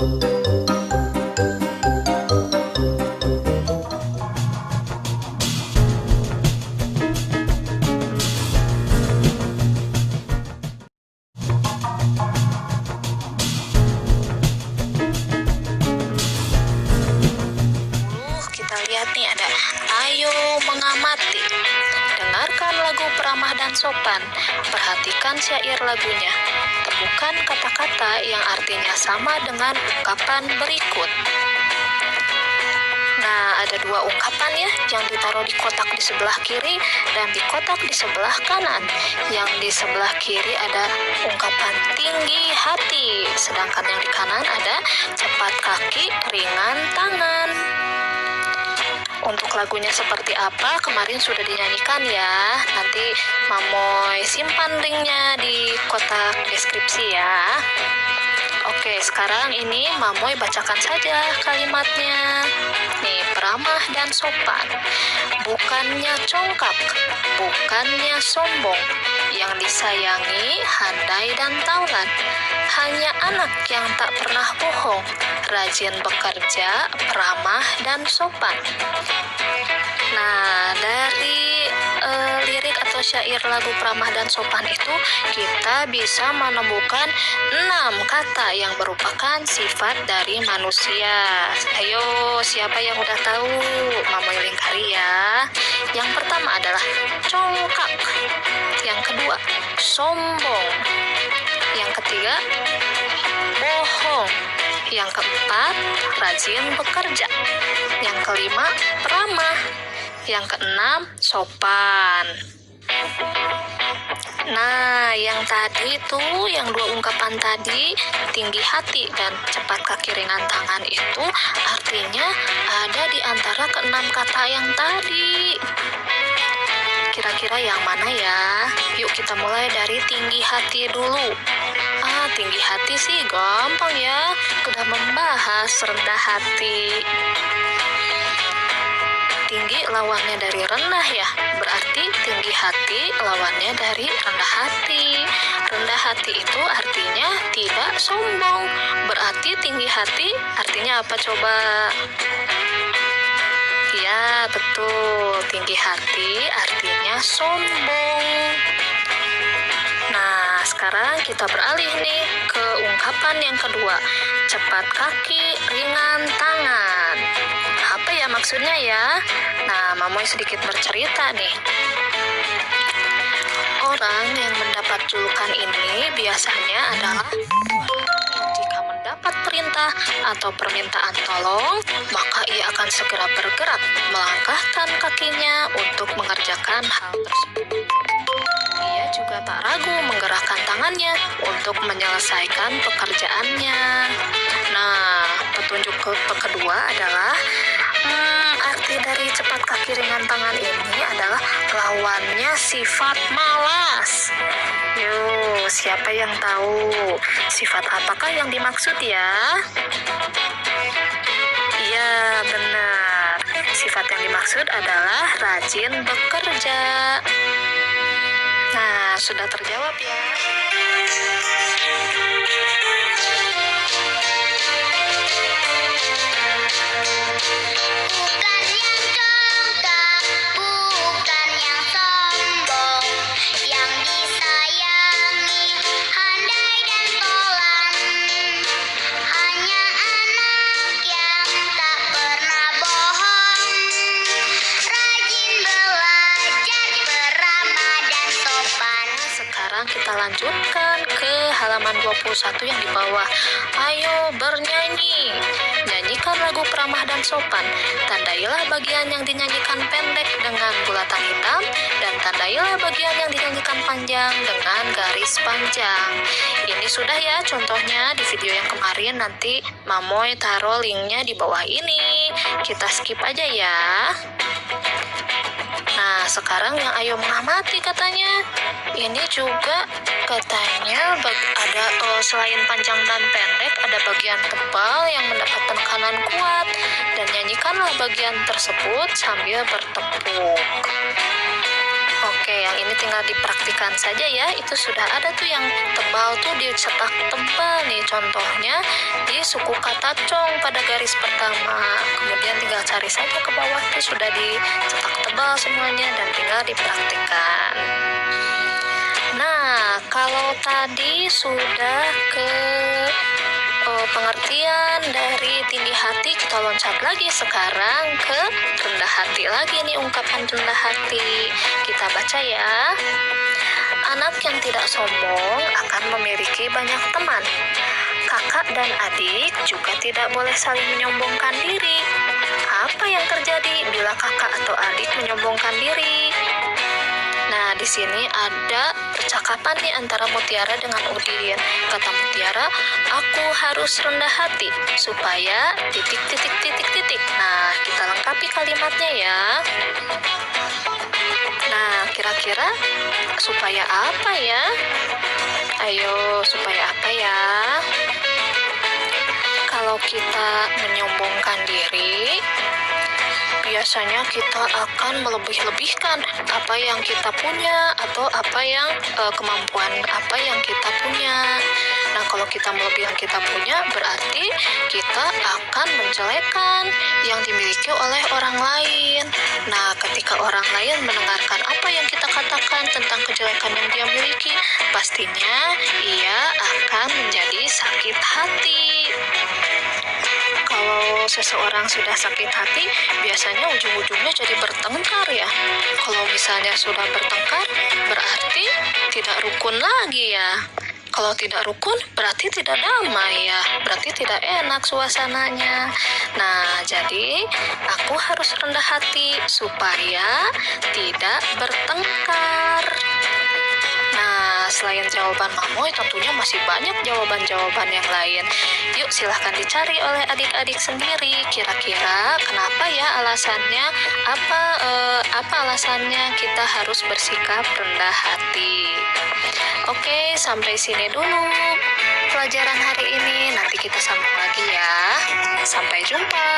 Kita lihat nih ada Ayo Mengamati. Dengarkan lagu peramah dan sopan. Perhatikan syair lagunya. Temukan kata-kata yang artinya sama dengan ungkapan berikut. Nah, ada dua ungkapan ya, yang ditaruh di kotak di sebelah kiri dan di kotak di sebelah kanan. Yang di sebelah kiri ada ungkapan tinggi hati, sedangkan yang di kanan ada cepat kaki, ringan tangan. Untuk lagunya seperti apa, kemarin sudah dinyanyikan ya. Nanti Mamoy simpan linknya di kotak deskripsi ya. Oke, sekarang ini Mamoy bacakan saja kalimatnya. Nih, peramah dan sopan. Bukannya congkak, bukannya sombong. Yang disayangi, handai dan taulan. Hanya anak yang tak pernah bohong. Rajin bekerja, peramah dan sopan. Nah, dari lirik atau syair lagu peramah dan sopan itu kita bisa menemukan 6 kata yang merupakan sifat dari manusia. Ayo, siapa yang udah tahu? Mamoy lingkari ya. Yang pertama adalah congkak. Yang kedua, sombong. Yang ketiga, bohong. Yang keempat, rajin bekerja. Yang kelima, peramah. Yang keenam, sopan. Nah, yang tadi tuh, yang dua ungkapan tadi, tinggi hati dan cepat kaki ringan tangan itu artinya ada di antara keenam kata yang tadi. Kira-kira yang mana ya? Yuk kita mulai dari tinggi hati dulu. Tinggi hati sih gampang ya, udah membahas rendah hati. Tinggi lawannya dari rendah ya, berarti tinggi hati lawannya dari rendah hati. Rendah hati itu artinya tidak sombong, berarti tinggi hati artinya apa coba? Ya betul, tinggi hati artinya sombong. Nah, sekarang kita beralih nih ke ungkapan yang kedua, cepat kaki, ringan tangan. Apa ya maksudnya ya? Nah, Mamoy sedikit bercerita nih. Orang yang mendapat julukan ini biasanya adalah jika mendapat perintah atau permintaan tolong, maka ia akan segera bergerak, melangkahkan kakinya untuk mengerjakan hal tersebut. Ia juga tak ragu menggerakkan tangannya untuk menyelesaikan pekerjaannya. Nah, petunjuk kedua adalah arti dari cepat kaki ringan tangan ini adalah lawannya sifat malas. Yuk, siapa yang tahu sifat apakah yang dimaksud ya? Iya, benar. Sifat yang dimaksud adalah rajin bekerja. Nah, sudah terjawab ya. Bukan yang congkak, bukan yang sombong, yang disayangi, handai dan tolan. Hanya anak yang tak pernah bohong, rajin belajar, peramah dan sopan. Sekarang kita lanjutkan ke halaman 21 yang di bawah. Ayo bernyanyi. Nyanyikan lagu peramah dan sopan. Tandailah bagian yang dinyanyikan pendek dengan bulatan hitam dan tandailah bagian yang dinyanyikan panjang dengan garis panjang. Ini sudah ya contohnya di video yang kemarin, nanti Mamoy taruh linknya di bawah ini. Kita skip aja ya. Nah, sekarang yang ayo mengamati katanya. Ini juga katanya ada selain panjang dan pendek, ada bagian tebal yang mendapat penekanan kuat, dan nyanyikanlah bagian tersebut sambil bertepuk. Oke, yang ini tinggal dipraktikan saja ya. Itu sudah ada tuh yang tebal tuh dicetak tebal nih. Contohnya di suku kata cong pada garis pertama. Kemudian tinggal cari saja ke bawah tuh sudah dicetak tebal semuanya dan tinggal dipraktikan. Nah, kalau tadi sudah ke pengertian dari tinggi hati, kita loncat lagi sekarang ke rendah hati lagi nih, ungkapan rendah hati. Kita baca ya. Anak yang tidak sombong akan memiliki banyak teman. Kakak dan adik juga tidak boleh saling menyombongkan diri. Apa yang terjadi bila kakak atau adik menyombongkan diri? Nah, di sini ada percakapan nih antara Mutiara dengan Udin. Kata Mutiara, aku harus rendah hati supaya titik. Nah, kita lengkapi kalimatnya ya. Nah, kira-kira supaya apa ya? Ayo, supaya apa ya? Kalau kita menyombongkan diri, biasanya kita akan melebih-lebihkan apa yang kita punya atau apa yang kemampuan apa yang kita punya. Nah, kalau kita melebihkan kita punya, berarti kita akan menjelekkan yang dimiliki oleh orang lain. Nah, ketika orang lain mendengarkan apa yang kita katakan tentang kejelekan yang dia miliki, pastinya ia akan menjadi sakit hati. Kalau seseorang sudah sakit hati, biasanya ujung-ujungnya jadi bertengkar ya. Kalau misalnya sudah bertengkar, berarti tidak rukun lagi ya. Kalau tidak rukun, berarti tidak damai ya. Berarti tidak enak suasananya. Nah, jadi aku harus rendah hati supaya tidak bertengkar. Nah, selain jawaban Mamoy, tentunya masih banyak jawaban-jawaban yang lain. Yuk, silahkan dicari oleh adik-adik sendiri. Kira-kira kenapa ya alasannya? Apa alasannya kita harus bersikap rendah hati? Oke, sampai sini dulu pelajaran hari ini. Nanti kita sambung lagi ya. Sampai jumpa.